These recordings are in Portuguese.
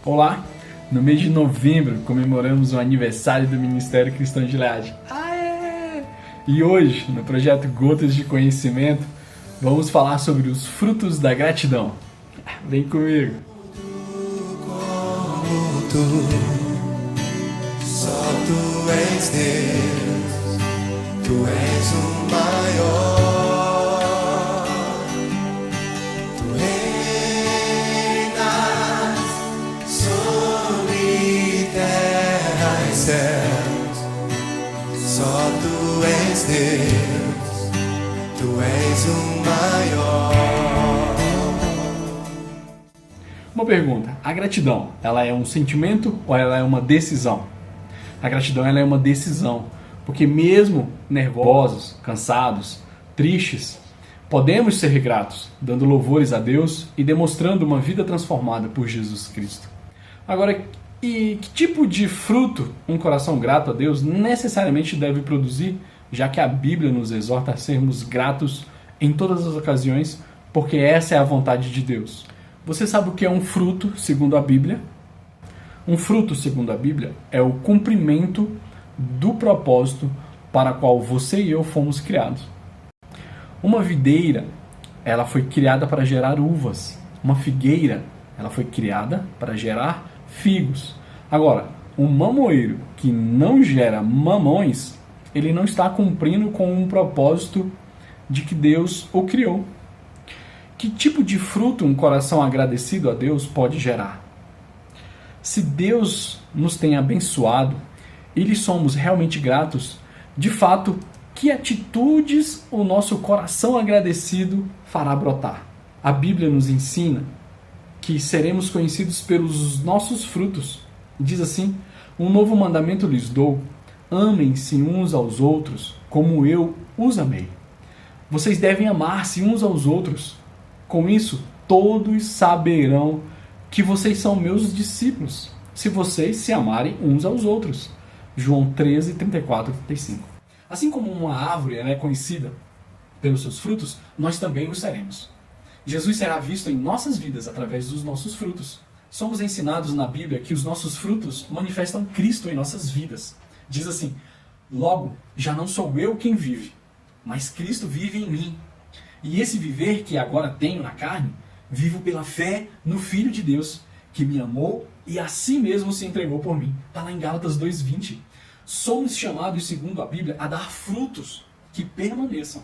Olá! No mês de novembro comemoramos o aniversário do Ministério Cristão de Gileade. E hoje, no projeto Gotas de Conhecimento, vamos falar sobre os frutos da gratidão. Vem comigo! Só Tu és Deus, Tu és o maior, Tu reinas sobre terra e céus. Só Tu és Deus, Tu és o maior. Uma pergunta, a gratidão, ela é um sentimento ou ela é uma decisão? A gratidão ela é uma decisão, porque mesmo nervosos, cansados, tristes, podemos ser gratos, dando louvores a Deus e demonstrando uma vida transformada por Jesus Cristo. Agora, e que tipo de fruto um coração grato a Deus necessariamente deve produzir, já que a Bíblia nos exorta a sermos gratos em todas as ocasiões, porque essa é a vontade de Deus? Você sabe o que é um fruto, segundo a Bíblia? Um fruto, segundo a Bíblia, é o cumprimento do propósito para o qual você e eu fomos criados. Uma videira, ela foi criada para gerar uvas. Uma figueira, ela foi criada para gerar figos. Agora, um mamoeiro que não gera mamões, ele não está cumprindo com um propósito de que Deus o criou. Que tipo de fruto um coração agradecido a Deus pode gerar? Se Deus nos tem abençoado e lhe somos realmente gratos, de fato, que atitudes o nosso coração agradecido fará brotar? A Bíblia nos ensina que seremos conhecidos pelos nossos frutos. Diz assim: um novo mandamento lhes dou, amem-se uns aos outros como eu os amei. Vocês devem amar-se uns aos outros. Com isso, todos saberão que vocês são meus discípulos, se vocês se amarem uns aos outros. João 13, 34 e 35. Assim como uma árvore é conhecida pelos seus frutos, nós também o seremos. Jesus será visto em nossas vidas através dos nossos frutos. Somos ensinados na Bíblia que os nossos frutos manifestam Cristo em nossas vidas. Diz assim: logo, já não sou eu quem vive, mas Cristo vive em mim. E esse viver que agora tenho na carne, vivo pela fé no Filho de Deus, que me amou e a si mesmo se entregou por mim. Está lá em Gálatas 2,20. Somos chamados, segundo a Bíblia, a dar frutos que permaneçam.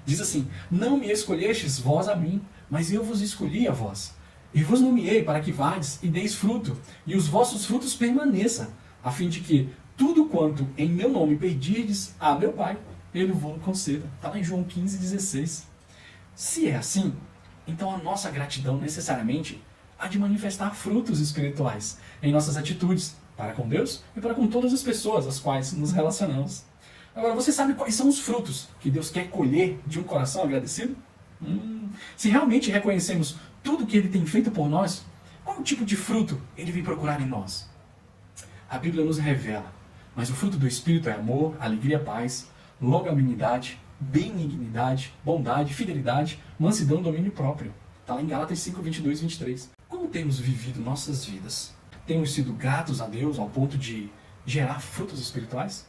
Diz assim: não me escolhestes vós a mim, mas eu vos escolhi a vós. E vos nomeei para que vades e deis fruto, e os vossos frutos permaneçam, a fim de que tudo quanto em meu nome pedirdes a meu Pai, Ele vos conceda. Está lá em João 15,16. Se é assim, então a nossa gratidão necessariamente há de manifestar frutos espirituais em nossas atitudes para com Deus e para com todas as pessoas às quais nos relacionamos. Agora, você sabe quais são os frutos que Deus quer colher de um coração agradecido? Se realmente reconhecemos tudo que Ele tem feito por nós, qual tipo de fruto Ele vem procurar em nós? A Bíblia nos revela, mas o fruto do Espírito é amor, alegria, paz, longanimidade, benignidade, bondade, fidelidade, mansidão e domínio próprio. Está lá em Gálatas 5, 22 e 23. Como temos vivido nossas vidas? Temos sido gratos a Deus ao ponto de gerar frutos espirituais?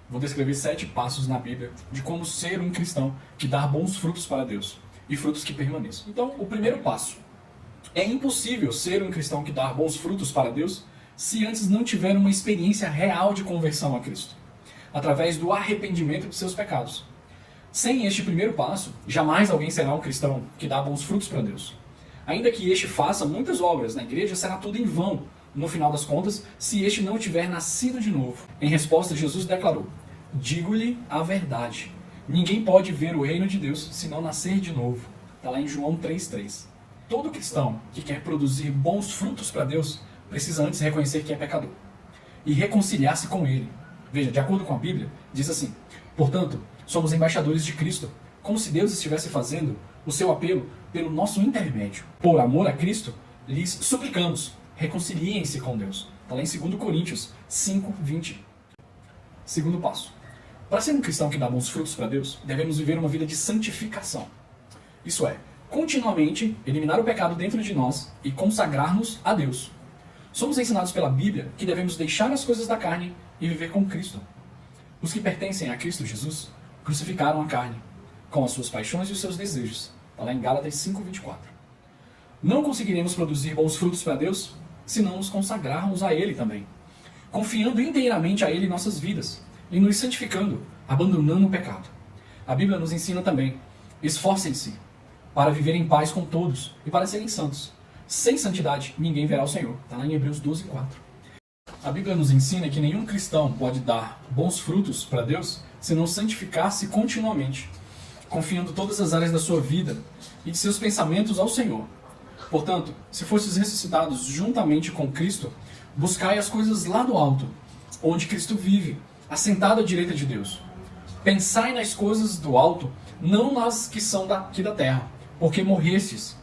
Vou descrever 7 passos na Bíblia de como ser um cristão que dá bons frutos para Deus e frutos que permaneçam. Então, o primeiro passo: é impossível ser um cristão que dá bons frutos para Deus se antes não tiver uma experiência real de conversão a Cristo, através do arrependimento de seus pecados. Sem este primeiro passo, jamais alguém será um cristão que dá bons frutos para Deus. Ainda que este faça muitas obras na igreja, será tudo em vão, no final das contas, se este não tiver nascido de novo. Em resposta, Jesus declarou: digo-lhe a verdade, ninguém pode ver o reino de Deus se não nascer de novo. Está lá em João 3,3. Todo cristão que quer produzir bons frutos para Deus, precisa antes reconhecer que é pecador e reconciliar-se com Ele. Veja, de acordo com a Bíblia, diz assim: portanto, somos embaixadores de Cristo, como se Deus estivesse fazendo o seu apelo pelo nosso intermédio. Por amor a Cristo, lhes suplicamos, reconciliem-se com Deus. Está lá em 2 Coríntios 5, 20. Segundo passo: para ser um cristão que dá bons frutos para Deus, devemos viver uma vida de santificação. Isso é, continuamente eliminar o pecado dentro de nós e consagrar-nos a Deus. Somos ensinados pela Bíblia que devemos deixar as coisas da carne e viver com Cristo. Os que pertencem a Cristo Jesus crucificaram a carne, com as suas paixões e os seus desejos. Está lá em Gálatas 5:24. Não conseguiremos produzir bons frutos para Deus se não nos consagrarmos a Ele também, confiando inteiramente a Ele em nossas vidas e nos santificando, abandonando o pecado. A Bíblia nos ensina também: esforcem-se para viver em paz com todos e para serem santos. Sem santidade, ninguém verá o Senhor. Está lá em Hebreus 12:4. A Bíblia nos ensina que nenhum cristão pode dar bons frutos para Deus se não santificar-se continuamente, confiando todas as áreas da sua vida e de seus pensamentos ao Senhor. Portanto, se fostes ressuscitados juntamente com Cristo, buscai as coisas lá do alto, onde Cristo vive, assentado à direita de Deus. Pensai nas coisas do alto, não nas que são daqui da terra, porque morrestes,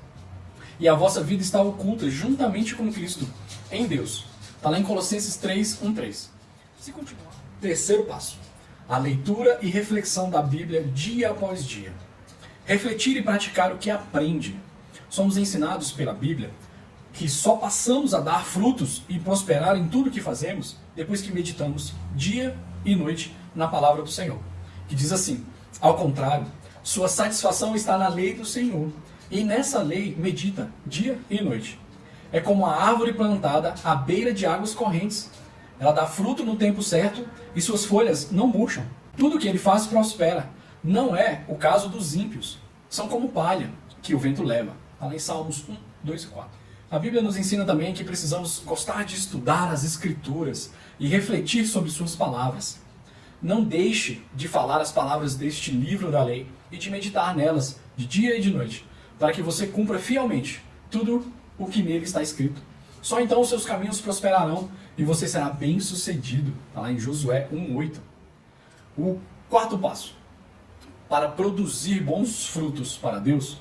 e a vossa vida está oculta juntamente com Cristo, em Deus. Está lá em Colossenses 3:1-3. Se continuar. Terceiro passo: a leitura e reflexão da Bíblia dia após dia. Refletir e praticar o que aprende. Somos ensinados pela Bíblia que só passamos a dar frutos e prosperar em tudo que fazemos depois que meditamos dia e noite na palavra do Senhor. Que diz assim: ao contrário, sua satisfação está na lei do Senhor, e nessa lei medita dia e noite. É como a árvore plantada à beira de águas correntes. Ela dá fruto no tempo certo e suas folhas não murcham. Tudo que ele faz prospera. Não é o caso dos ímpios. São como palha que o vento leva. Está lá em Salmos 1, 2 e 4. A Bíblia nos ensina também que precisamos gostar de estudar as Escrituras e refletir sobre suas palavras. Não deixe de falar as palavras deste livro da lei e de meditar nelas de dia e de noite, para que você cumpra fielmente tudo o que nele está escrito. Só então os seus caminhos prosperarão e você será bem-sucedido. Está lá em Josué 1:8. O quarto passo: para produzir bons frutos para Deus,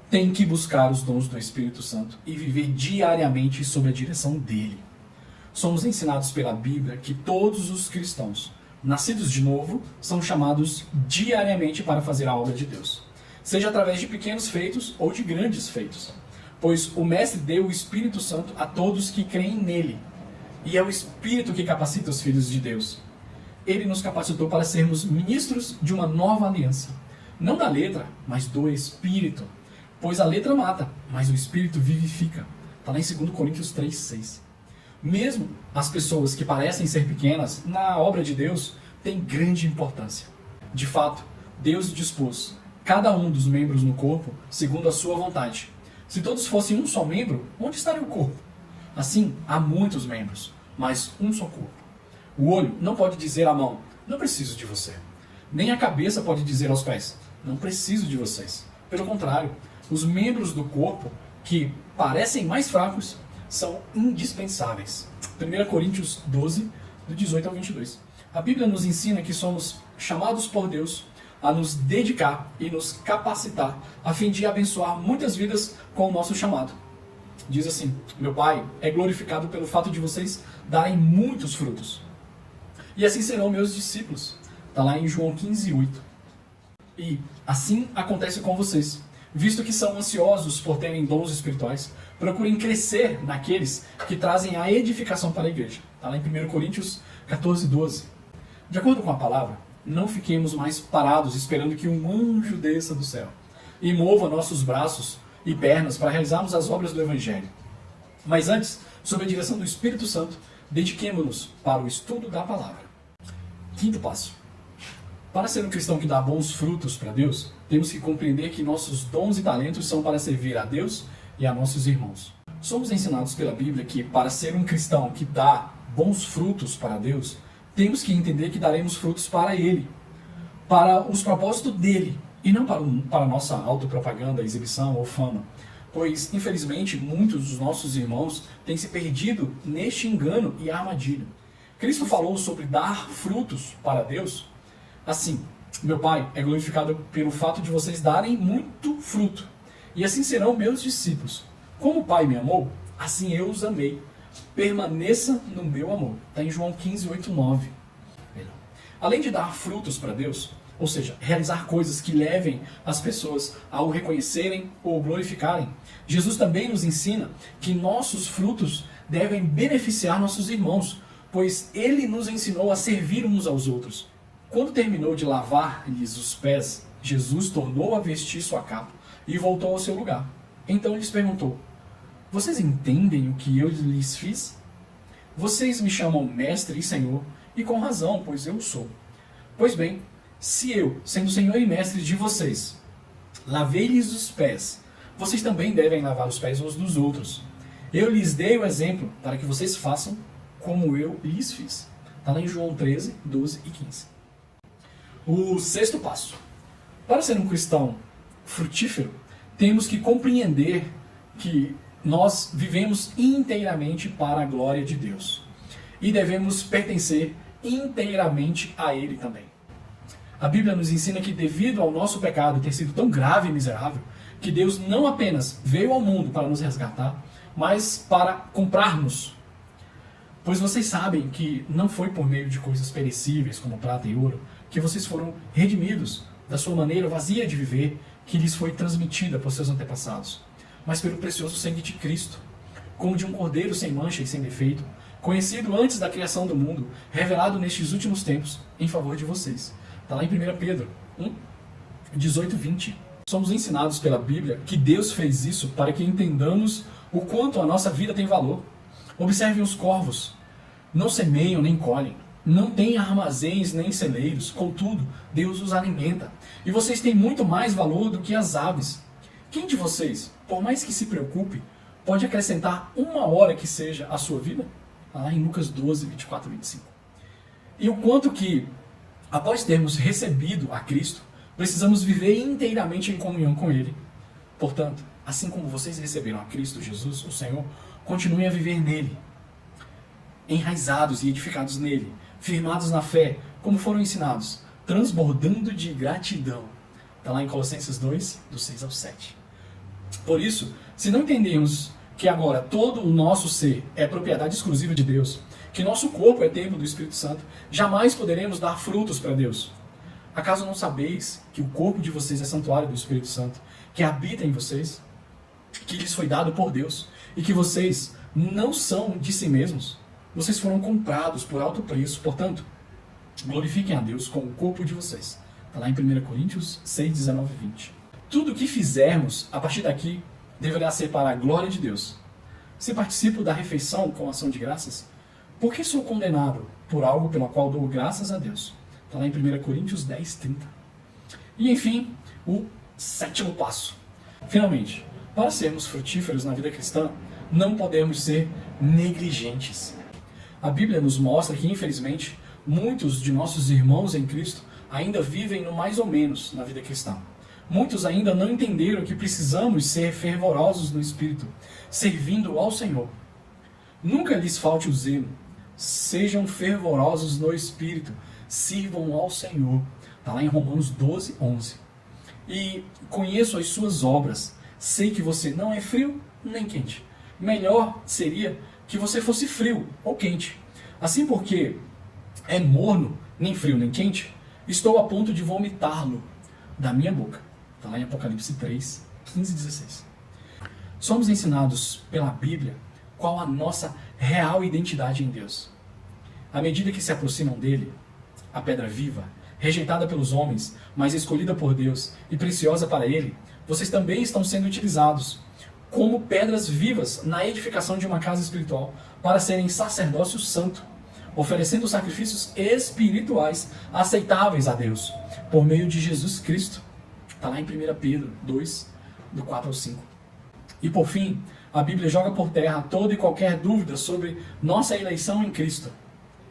tem que buscar os dons do Espírito Santo e viver diariamente sob a direção dele. Somos ensinados pela Bíblia que todos os cristãos nascidos de novo são chamados diariamente para fazer a obra de Deus, seja através de pequenos feitos ou de grandes feitos, pois o Mestre deu o Espírito Santo a todos que creem nele, e é o Espírito que capacita os filhos de Deus. Ele nos capacitou para sermos ministros de uma nova aliança, não da letra, mas do Espírito, pois a letra mata, mas o Espírito vivifica. Está lá em 2 Coríntios 3:6. Mesmo as pessoas que parecem ser pequenas, na obra de Deus, têm grande importância. De fato, Deus dispôs cada um dos membros no corpo segundo a sua vontade. Se todos fossem um só membro, onde estaria o corpo? Assim, há muitos membros, mas um só corpo. O olho não pode dizer à mão: não preciso de você. Nem a cabeça pode dizer aos pés: não preciso de vocês. Pelo contrário, os membros do corpo que parecem mais fracos são indispensáveis. 1 Coríntios 12, do 18 ao 22. A Bíblia nos ensina que somos chamados por Deus a nos dedicar e nos capacitar a fim de abençoar muitas vidas com o nosso chamado. Diz assim: meu Pai é glorificado pelo fato de vocês darem muitos frutos, e assim serão meus discípulos. Está lá em João 15:8. E assim acontece com vocês. Visto que são ansiosos por terem dons espirituais, procurem crescer naqueles que trazem a edificação para a igreja. Está lá em 1 Coríntios 14:12. De acordo com a palavra, não fiquemos mais parados esperando que um anjo desça do céu e mova nossos braços e pernas para realizarmos as obras do Evangelho. Mas antes, sob a direção do Espírito Santo, dediquemo-nos para o estudo da palavra. Quinto passo: para ser um cristão que dá bons frutos para Deus, temos que compreender que nossos dons e talentos são para servir a Deus e a nossos irmãos. Somos ensinados pela Bíblia que, para ser um cristão que dá bons frutos para Deus, temos que entender que daremos frutos para Ele, para os propósitos dele, e não para nossa autopropaganda, exibição ou fama. Pois, infelizmente, muitos dos nossos irmãos têm se perdido neste engano e armadilha. Cristo falou sobre dar frutos para Deus assim: meu Pai é glorificado pelo fato de vocês darem muito fruto, e assim serão meus discípulos. Como o Pai me amou, assim eu os amei. Permaneça no meu amor. Está em João 15:8-9. Além de dar frutos para Deus, ou seja, realizar coisas que levem as pessoas a o reconhecerem ou glorificarem, Jesus também nos ensina que nossos frutos devem beneficiar nossos irmãos, pois ele nos ensinou a servir uns aos outros. Quando terminou de lavar-lhes os pés, Jesus tornou a vestir sua capa e voltou ao seu lugar. Então lhes perguntou: vocês entendem o que eu lhes fiz? Vocês me chamam mestre e senhor, e com razão, pois eu sou. Pois bem, se eu, sendo senhor e mestre de vocês, lavei-lhes os pés, vocês também devem lavar os pés uns dos outros. Eu lhes dei o exemplo para que vocês façam como eu lhes fiz. Está lá em João 13, 12 e 15. O sexto passo. Para ser um cristão frutífero, temos que compreender que nós vivemos inteiramente para a glória de Deus. E devemos pertencer inteiramente a Ele também. A Bíblia nos ensina que devido ao nosso pecado ter sido tão grave e miserável, que Deus não apenas veio ao mundo para nos resgatar, mas para comprar-nos. Pois vocês sabem que não foi por meio de coisas perecíveis como prata e ouro que vocês foram redimidos da sua maneira vazia de viver que lhes foi transmitida por seus antepassados, mas pelo precioso sangue de Cristo, como de um cordeiro sem mancha e sem defeito, conhecido antes da criação do mundo, revelado nestes últimos tempos em favor de vocês. Está lá em 1 Pedro 1, 18 e 20. Somos ensinados pela Bíblia que Deus fez isso para que entendamos o quanto a nossa vida tem valor. Observem os corvos. Não semeiam nem colhem. Não têm armazéns nem celeiros. Contudo, Deus os alimenta. E vocês têm muito mais valor do que as aves. Quem de vocês, por mais que se preocupe, pode acrescentar uma hora que seja a sua vida? Lá em Lucas 12, 24 e 25. E o quanto que, após termos recebido a Cristo, precisamos viver inteiramente em comunhão com Ele. Portanto, assim como vocês receberam a Cristo Jesus, o Senhor, continuem a viver nele, enraizados e edificados nele, firmados na fé, como foram ensinados, transbordando de gratidão. Está lá em Colossenses 2, do 6 ao 7. Por isso, se não entendemos que agora todo o nosso ser é propriedade exclusiva de Deus, que nosso corpo é templo do Espírito Santo, jamais poderemos dar frutos para Deus. Acaso não sabeis que o corpo de vocês é santuário do Espírito Santo, que habita em vocês, que lhes foi dado por Deus, e que vocês não são de si mesmos? Vocês foram comprados por alto preço, portanto, glorifiquem a Deus com o corpo de vocês. Está lá em 1 Coríntios 6, 19 e 20. Tudo o que fizermos a partir daqui deverá ser para a glória de Deus. Se participo da refeição com ação de graças, por que sou condenado por algo pelo qual dou graças a Deus? Está lá em 1 Coríntios 10, 30. E enfim, o sétimo passo. Finalmente, para sermos frutíferos na vida cristã, não podemos ser negligentes. A Bíblia nos mostra que, infelizmente, muitos de nossos irmãos em Cristo ainda vivem no mais ou menos na vida cristã. Muitos ainda não entenderam que precisamos ser fervorosos no Espírito, servindo ao Senhor. Nunca lhes falte o zelo. Sejam fervorosos no Espírito, sirvam ao Senhor. Está lá em Romanos 12, 11. E conheço as suas obras. Sei que você não é frio nem quente. Melhor seria que você fosse frio ou quente. Assim, porque é morno, nem frio nem quente, estou a ponto de vomitá-lo da minha boca. Está lá em Apocalipse 3, 15 e 16. Somos ensinados pela Bíblia qual a nossa real identidade em Deus. À medida que se aproximam dele, a pedra viva, rejeitada pelos homens, mas escolhida por Deus e preciosa para ele, vocês também estão sendo utilizados como pedras vivas na edificação de uma casa espiritual para serem sacerdócio santo, oferecendo sacrifícios espirituais aceitáveis a Deus, por meio de Jesus Cristo. Está lá em 1 Pedro 2, do 4 ao 5. E por fim, a Bíblia joga por terra toda e qualquer dúvida sobre nossa eleição em Cristo.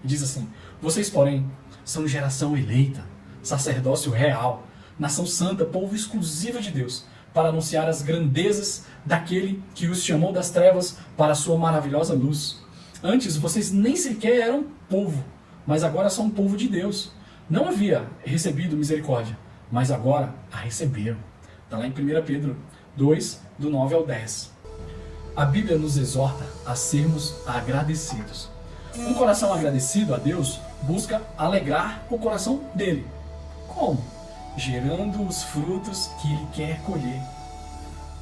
E diz assim: vocês, porém, são geração eleita, sacerdócio real, nação santa, povo exclusivo de Deus, para anunciar as grandezas daquele que os chamou das trevas para a sua maravilhosa luz. Antes, vocês nem sequer eram povo, mas agora são povo de Deus. Não havia recebido misericórdia, mas agora a receberam. Está lá em 1 Pedro 2, do 9 ao 10. A Bíblia nos exorta a sermos agradecidos. Um coração agradecido a Deus busca alegrar o coração dele. Como? Gerando os frutos que ele quer colher.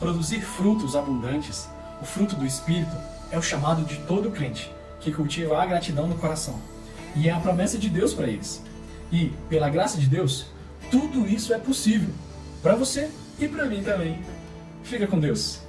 Produzir frutos abundantes, o fruto do Espírito, é o chamado de todo crente que cultiva a gratidão no coração. E é a promessa de Deus para eles. E, pela graça de Deus, tudo isso é possível para você e para mim também. Fica com Deus.